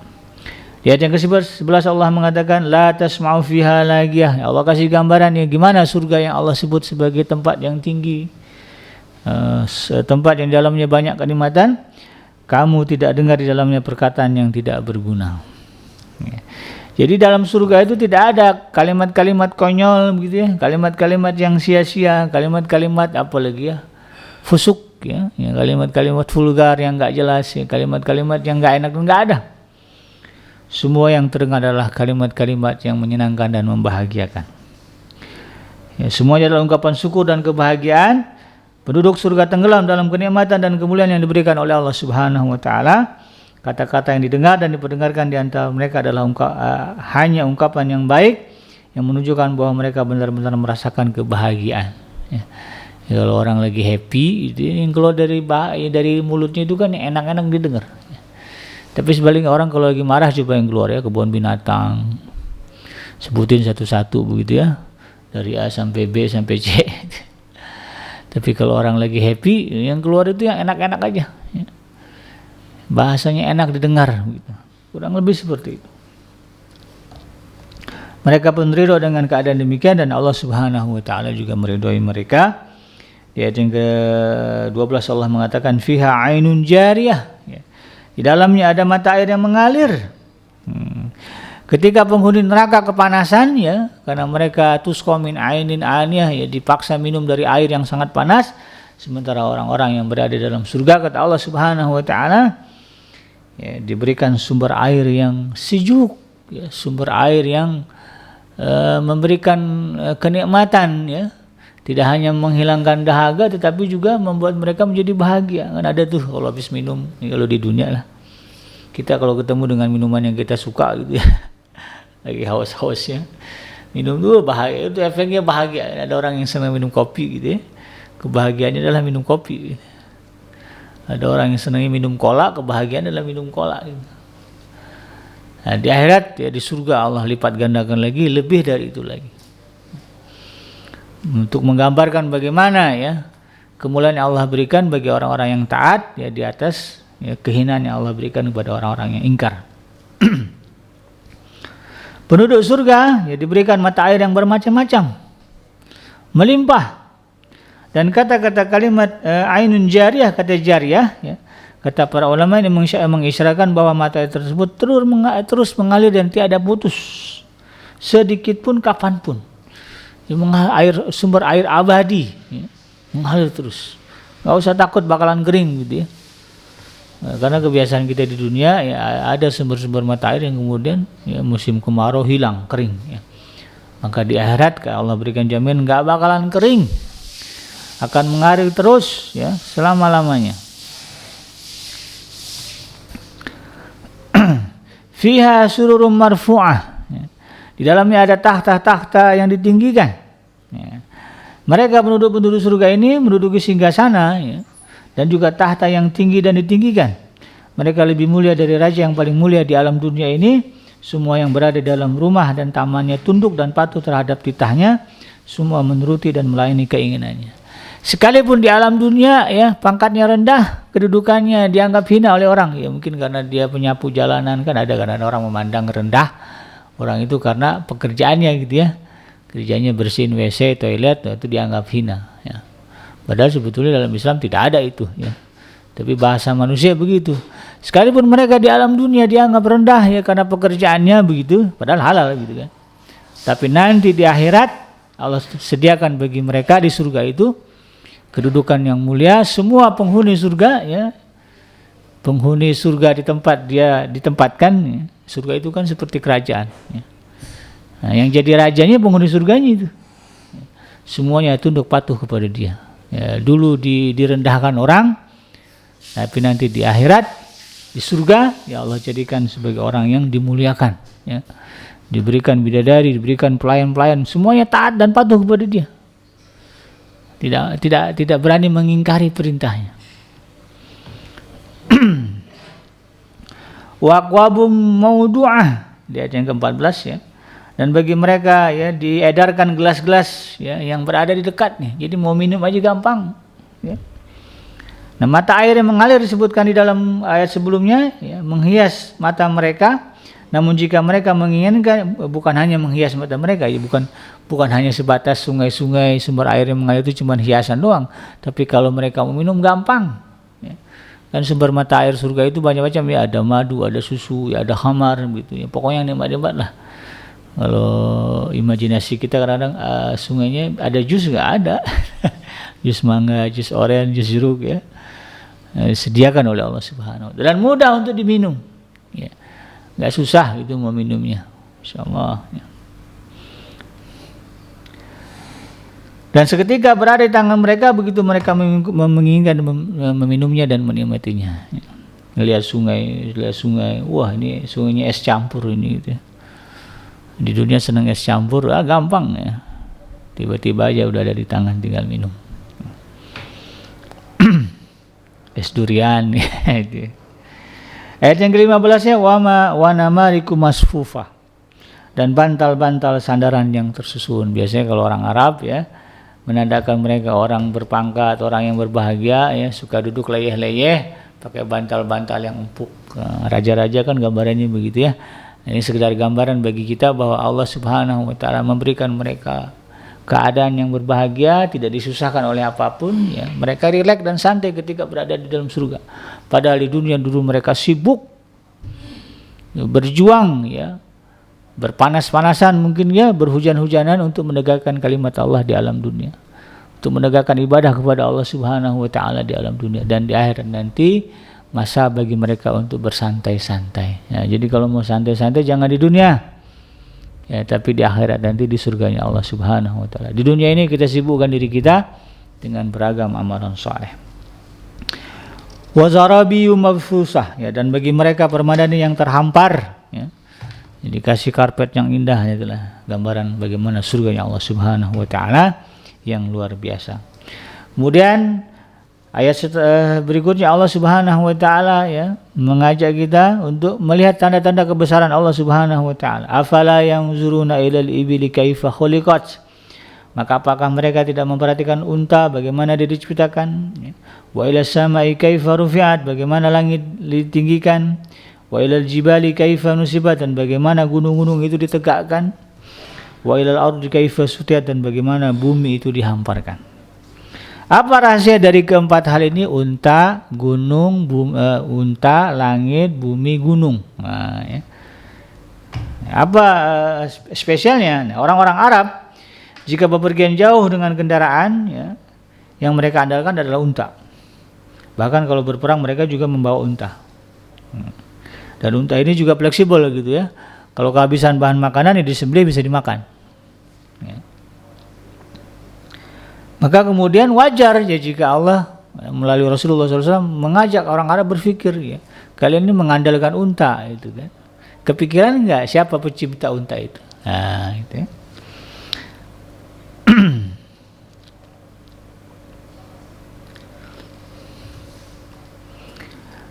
Di ayat yang ke-11 Allah mengatakan la tasma'u fiha lagiyah. Allah kasih gambaran ya gimana surga yang Allah sebut sebagai tempat yang tinggi, tempat yang dalamnya banyak kenikmatan. Kamu tidak dengar di dalamnya perkataan yang tidak berguna. Ya. Jadi dalam surga itu tidak ada kalimat-kalimat konyol begitu, ya, kalimat-kalimat yang sia-sia, kalimat-kalimat apalagi ya fusuk, ya, kalimat-kalimat vulgar yang enggak jelas, ya, kalimat-kalimat yang enggak enak, enggak ada. Semua yang terdengar adalah kalimat-kalimat yang menyenangkan dan membahagiakan. Ya, semuanya adalah ungkapan syukur dan kebahagiaan. Penduduk surga tenggelam dalam kenikmatan dan kemuliaan yang diberikan oleh Allah Subhanahu wa taala. Kata-kata yang didengar dan diperdengarkan di antara mereka adalah hanya ungkapan yang baik yang menunjukkan bahwa mereka benar-benar merasakan kebahagiaan. Ya. Ya, kalau orang lagi happy, itu yang keluar dari mulutnya itu kan yang enak-enak didengar. Ya. Tapi sebaliknya orang kalau lagi marah coba yang keluar, ya, kebun binatang, sebutin satu-satu begitu, ya, dari A sampai B sampai C. Tapi kalau orang lagi happy, yang keluar itu yang enak-enak aja. Ya. Bahasanya enak didengar, gitu. Kurang lebih seperti itu. Mereka pun ridho dengan keadaan demikian dan Allah Subhanahu wa taala juga meridhoi mereka. Di ayat yang ke-12 Allah mengatakan fiha ainun jariyah. Ya. Di dalamnya ada mata air yang mengalir. Ketika penghuni neraka kepanasan, ya, karena mereka tusqa min ainin aniyah, ya, dipaksa minum dari air yang sangat panas, sementara orang-orang yang berada dalam surga kata Allah Subhanahu wa taala, ya, diberikan sumber air yang sejuk, ya, sumber air yang memberikan kenikmatan, ya, tidak hanya menghilangkan dahaga tetapi juga membuat mereka menjadi bahagia. Kan ada tuh kalau habis minum, ya, kalau di dunia lah, kita kalau ketemu dengan minuman yang kita suka gitu, ya, lagi haus-hausnya minum dulu, bahagia, itu efeknya bahagia. Ada orang yang senang minum kopi gitu, ya, kebahagiaannya adalah minum kopi gitu. Ada orang yang senang minum cola, kebahagiaan adalah minum cola gitu. Nah, di akhirat, ya, di surga Allah lipat gandakan lagi, lebih dari itu lagi, untuk menggambarkan bagaimana, ya, kemuliaan yang Allah berikan bagi orang-orang yang taat, ya, di atas, ya, kehinaan yang Allah berikan kepada orang-orang yang ingkar. Penduduk surga, ya, diberikan mata air yang bermacam-macam, melimpah. Dan kata-kata kalimat ainun jariyah, kata jariyah, ya, kata para ulama ini mengisyaratkan bahwa mata air tersebut terus mengalir dan tiada putus sedikit pun kapanpun. Sumber air abadi, ya, mengalir terus, nggak usah takut bakalan kering gitu, ya. Nah, karena kebiasaan kita di dunia, ya, ada sumber-sumber mata air yang kemudian, ya, musim kemarau hilang, kering, ya. Maka di akhirat Allah berikan jamin nggak bakalan kering, akan mengalir terus, ya, selama-lamanya. Fiha sururum marfu'ah, ya. Di dalamnya ada tahta-tahta yang ditinggikan, ya. Mereka penduduk surga ini menduduki singgasana, ya, dan juga tahta yang tinggi dan ditinggikan. Mereka lebih mulia dari raja yang paling mulia di alam dunia ini. Semua yang berada dalam rumah dan tamannya tunduk dan patuh terhadap titahnya. Semua menuruti dan melayani keinginannya. Sekalipun di alam dunia, ya, pangkatnya rendah, kedudukannya dianggap hina oleh orang, ya, mungkin karena dia penyapu jalanan, kan ada karena orang memandang rendah orang itu karena pekerjaannya gitu, ya, kerjanya bersihin WC, toilet, itu dianggap hina, ya. Padahal sebetulnya dalam Islam tidak ada itu, ya. Tapi bahasa manusia begitu. Sekalipun mereka di alam dunia dianggap rendah, ya, karena pekerjaannya begitu, padahal halal gitu kan. Tapi nanti di akhirat Allah sediakan bagi mereka di surga itu kedudukan yang mulia. Semua penghuni surga, ya, penghuni surga di tempat dia ditempatkan, ya. Surga itu kan seperti kerajaan, ya. Nah, yang jadi rajanya penghuni surganya itu, semuanya tunduk patuh kepada dia. Ya, dulu direndahkan orang, Tapi nanti di akhirat, di surga, ya Allah jadikan sebagai orang yang dimuliakan, ya. Diberikan bidadari, diberikan pelayan-pelayan, semuanya taat dan patuh kepada dia. Tidak berani mengingkari perintahnya. Waqwabum maudu'ah di ayat yang ke-14 ya. Dan bagi mereka ya diedarkan gelas-gelas ya yang berada di dekatnya. Jadi mau minum aja gampang ya. Nah, mata air yang mengalir disebutkan di dalam ayat sebelumnya ya, menghias mata mereka. Namun jika mereka menginginkan, bukan hanya menghias mata mereka ya, bukan hanya sebatas sungai-sungai sumber air yang mengalir itu cuma hiasan doang, tapi kalau mereka mau minum gampang ya. Kan sumber mata air surga itu banyak macam ya, ada madu, ada susu, ya ada khamar gitu ya. Pokoknya yang nikmat-nikmat lah. Kalau imajinasi kita kadang-kadang sungainya ada jus nggak ada. Jus mangga, jus oren, jus jeruk ya. Disediakan oleh Allah Subhanahu wa taala dan mudah untuk diminum. Ya. Nggak susah itu meminumnya. Insyaallah ya. Dan seketika berada di tangan mereka begitu mereka menginginkan meminumnya dan menikmatinya. Ya. Lihat sungai, wah ini sungainya es campur ini gitu ya. Di dunia senang es campur, gampang ya. Tiba-tiba aja udah ada di tangan, tinggal minum. Es durian itu. Ayat yang ke-15-nya wa namariku masfufa. Dan bantal-bantal sandaran yang tersusun. Biasanya kalau orang Arab ya menandakan mereka orang berpangkat, orang yang berbahagia ya, suka duduk leyeh-leyeh pakai bantal-bantal yang empuk. Raja-raja kan gambarannya begitu ya. Ini sekedar gambaran bagi kita bahwa Allah Subhanahu wa taala memberikan mereka keadaan yang berbahagia, tidak disusahkan oleh apapun ya. Mereka rileks dan santai ketika berada di dalam surga. Padahal di dunia dulu mereka sibuk ya, berjuang ya. Berpanas-panasan mungkin ya, berhujan-hujanan untuk menegakkan kalimat Allah di alam dunia. Untuk menegakkan ibadah kepada Allah Subhanahu wa taala di alam dunia, dan di akhirat nanti masa bagi mereka untuk bersantai-santai. Ya, jadi kalau mau santai-santai jangan di dunia. Ya, tapi di akhirat nanti di surganya Allah Subhanahu wa taala. Di dunia ini kita sibukkan diri kita dengan beragam amalan saleh. Wa zarabiyu mabthusah ya, dan bagi mereka permadani yang terhampar ya. Jadi kasih karpet yang indah, itulah gambaran bagaimana surganya Allah Subhanahu wa taala yang luar biasa. Kemudian ayat berikutnya Allah Subhanahu wa taala ya mengajak kita untuk melihat tanda-tanda kebesaran Allah Subhanahu wa taala. Afala yanzuruna ilal ibili kaifa khuliqat. Maka apakah mereka tidak memperhatikan unta bagaimana dia diciptakan? Ya. Wa ilas samai kaifa rufi'at, bagaimana langit ditinggikan? Wa ilal jibali kaifa nusibat, dan bagaimana gunung-gunung itu ditegakkan? Wa ilal ardi kaifa sutiat, dan bagaimana bumi itu dihamparkan. Apa rahasia dari keempat hal ini? Unta, gunung, unta, langit, bumi, gunung. Nah, ya. Apa spesialnya? Nah, orang-orang Arab jika bepergian jauh dengan kendaraan, ya, yang mereka andalkan adalah unta. Bahkan kalau berperang mereka juga membawa unta. Dan unta ini juga fleksibel gitu ya. Kalau kehabisan bahan makanan ya disembelih bisa dimakan. Ya. Maka kemudian wajar ya jika Allah melalui Rasulullah SAW mengajak orang Arab berpikir ya, kalian ini mengandalkan unta itu kan. Kepikiran nggak siapa pencipta unta itu? Nah, itu ya.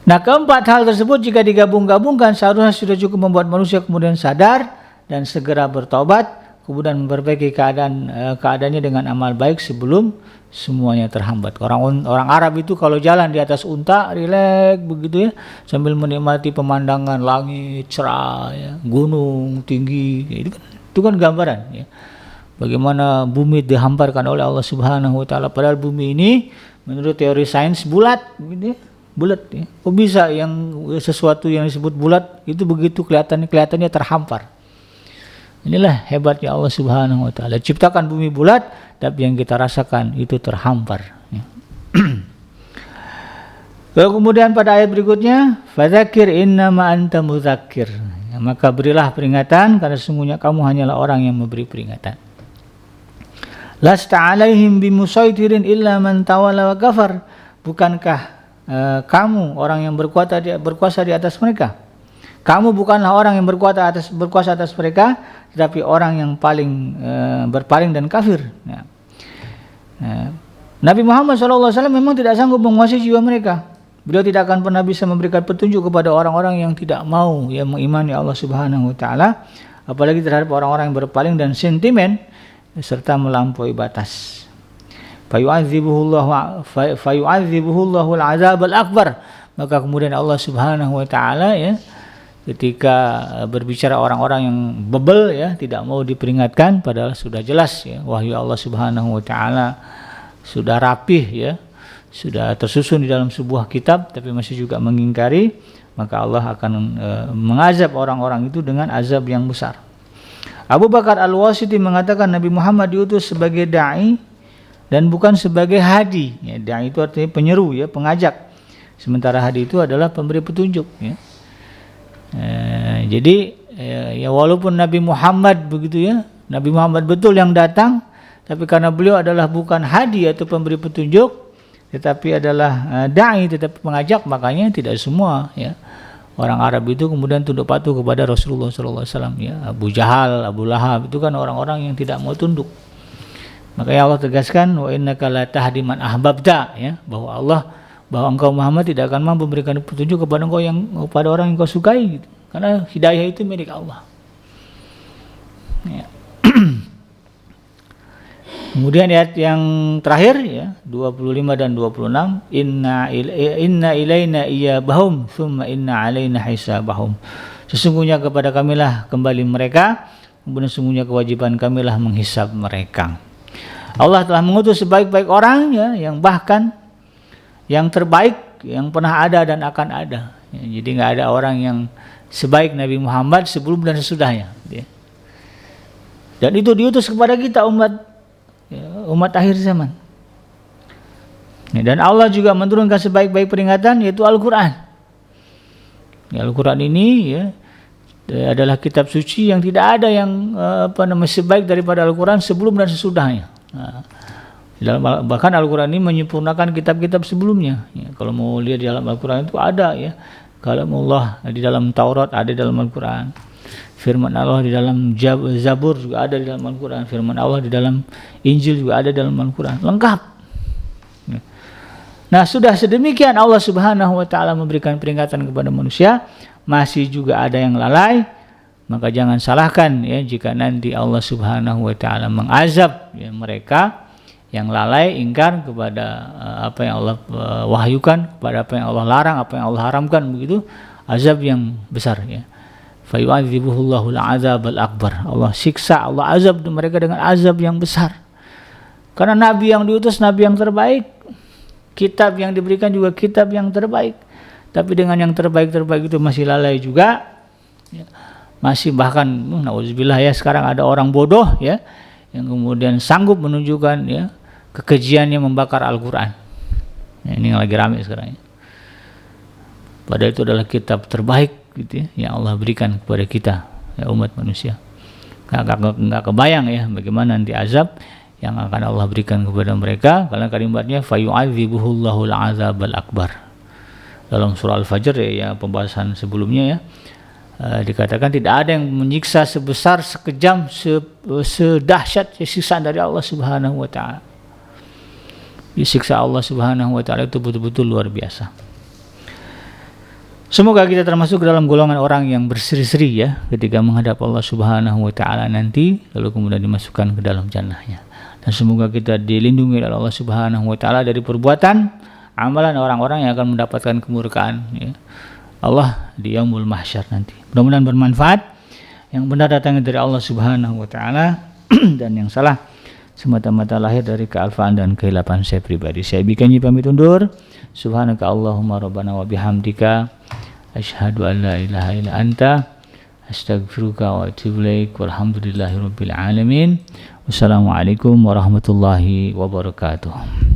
Nah, keempat hal tersebut jika digabung-gabungkan seharusnya sudah cukup membuat manusia kemudian sadar dan segera bertobat, kemudian memperbaiki keadaannya dengan amal baik sebelum semuanya terhambat. Orang Arab itu kalau jalan di atas unta rileks begitu ya, sambil menikmati pemandangan langit cerah ya, gunung tinggi. Itu kan gambaran ya. Bagaimana bumi dihamparkan oleh Allah Subhanahu wa taala, padahal bumi ini menurut teori sains bulat gitu ya. Bulat ya. Kok bisa yang sesuatu yang disebut bulat itu begitu kelihatannya terhampar. Inilah hebatnya Allah Subhanahu wa taala. Ciptakan bumi bulat tapi yang kita rasakan itu terhampar ya. Lalu kemudian pada ayat berikutnya, fadzakir innama anta mudzakir. Ya, maka berilah peringatan karena sesungguhnya kamu hanyalah orang yang memberi peringatan. Lasta alaihim bimusaitirin illa man tawalla wa kafar. Bukankah kamu orang yang berkuasa di atas mereka. Kamu bukanlah orang yang berkuasa atas mereka, tetapi orang yang paling berpaling dan kafir. Ya. Nabi Muhammad SAW memang tidak sanggup menguasai jiwa mereka. Beliau tidak akan pernah bisa memberikan petunjuk kepada orang-orang yang tidak mau yang mengimani Allah Subhanahu wa taala, apalagi terhadap orang-orang yang berpaling dan sentimen serta melampaui batas. Fayu'adzibuhullahu al-'adzab al-akbar. Maka kemudian Allah Subhanahu wa taala ya ketika berbicara orang-orang yang bebel ya, tidak mau diperingatkan, padahal sudah jelas ya wahyu Allah Subhanahu wa taala sudah rapih ya, sudah tersusun di dalam sebuah kitab, tapi masih juga mengingkari, maka Allah akan mengazab orang-orang itu dengan azab yang besar. Abu Bakar Al-Wasiti mengatakan Nabi Muhammad diutus sebagai da'i dan bukan sebagai hadi. Ya, da'i itu artinya penyeru ya, pengajak. Sementara hadi itu adalah pemberi petunjuk ya. Jadi ya walaupun Nabi Muhammad begitu ya, Nabi Muhammad betul yang datang, tapi karena beliau adalah bukan hadi atau pemberi petunjuk, tetapi adalah da'i, tetapi pengajak, makanya tidak semua ya orang Arab itu kemudian tunduk patuh kepada Rasulullah SAW ya. Abu Jahal, Abu Lahab itu kan orang-orang yang tidak mau tunduk. Makanya Allah tegaskan wa innaka la tahdi man ahbabta ya, bahwa engkau Muhammad tidak akan mampu memberikan petunjuk kepada orang yang kau sukai gitu. Karena hidayah itu milik Allah. Ya. Kemudian ayat yang terakhir ya 25 dan 26, inna ilaina iyabahum thumma inna alaina hisabahum. Sesungguhnya kepada kamilah kembali mereka, kemudian sesungguhnya kewajiban kamilah menghisab mereka. Allah telah mengutus sebaik-baik orang ya, yang bahkan yang terbaik yang pernah ada dan akan ada. Ya, jadi nggak ada orang yang sebaik Nabi Muhammad sebelum dan sesudahnya. Ya. Dan itu diutus kepada kita umat akhir zaman. Ya, dan Allah juga menurunkan sebaik-baik peringatan yaitu Al-Quran. Ya, Al-Quran ini ya adalah kitab suci yang tidak ada yang sebaik daripada Al-Quran sebelum dan sesudahnya. Nah, bahkan Al-Quran ini menyempurnakan kitab-kitab sebelumnya. Ya, kalau mau lihat di dalam Al-Quran itu ada ya, kalam Allah di dalam Taurat, ada di dalam Al-Quran. Firman Allah di dalam Zabur juga ada di dalam Al-Quran. Firman Allah di dalam Injil juga ada di dalam Al-Quran. Lengkap. Ya. Nah, sudah sedemikian Allah Subhanahu wa taala memberikan peringatan kepada manusia, masih juga ada yang lalai. Maka jangan salahkan ya jika nanti Allah Subhanahu wa taala mengazab ya mereka yang lalai, ingkar kepada apa yang Allah wahyukan, kepada apa yang Allah larang, apa yang Allah haramkan, begitu azab yang besar ya. Fa yu'adzibuhullahu al-'adzab al-akbar. Allah siksa, Allah azab mereka dengan azab yang besar. Karena nabi yang diutus nabi yang terbaik, kitab yang diberikan juga kitab yang terbaik. Tapi dengan yang terbaik-terbaik itu masih lalai juga. Ya. Masih bahkan nauzubillah ya, sekarang ada orang bodoh ya yang kemudian sanggup menunjukkan ya kekejiannya membakar Al-Quran. Ya, ini yang lagi ramai sekarang ya. Padahal itu adalah kitab terbaik gitu ya, yang Allah berikan kepada kita ya, umat manusia. Nggak kebayang ya bagaimana nanti azab yang akan Allah berikan kepada mereka, karena kalimatnya fayu'adzibuhullahu al-'adzab al-akbar. Dalam surah Al-Fajr ya pembahasan sebelumnya ya, dikatakan tidak ada yang menyiksa sebesar, sekejam, sedahsyat siksaan dari Allah Subhanahu wa taala. Siksa Allah Subhanahu wa taala itu betul-betul luar biasa. Semoga kita termasuk dalam golongan orang yang berseri-seri ya ketika menghadap Allah Subhanahu wa taala nanti, lalu kemudian dimasukkan ke dalam jannahnya. Dan semoga kita dilindungi oleh Allah Subhanahu wa taala dari perbuatan amalan orang-orang yang akan mendapatkan kemurkaan ya Allah di yaumul mahsyar nanti. Mudah-mudahan bermanfaat. Yang benar datangnya dari Allah Subhanahu wa taala dan yang salah semata-mata lahir dari kealfaan dan kehilapan saya pribadi. Saya bikin pamit undur. Subhanaka Allahumma rabbana wa bihamdika asyhadu an la ilaha illa anta astaghfiruka wa atubu ilaik. Walhamdulillahirabbil alamin. Wassalamualaikum warahmatullahi wabarakatuh.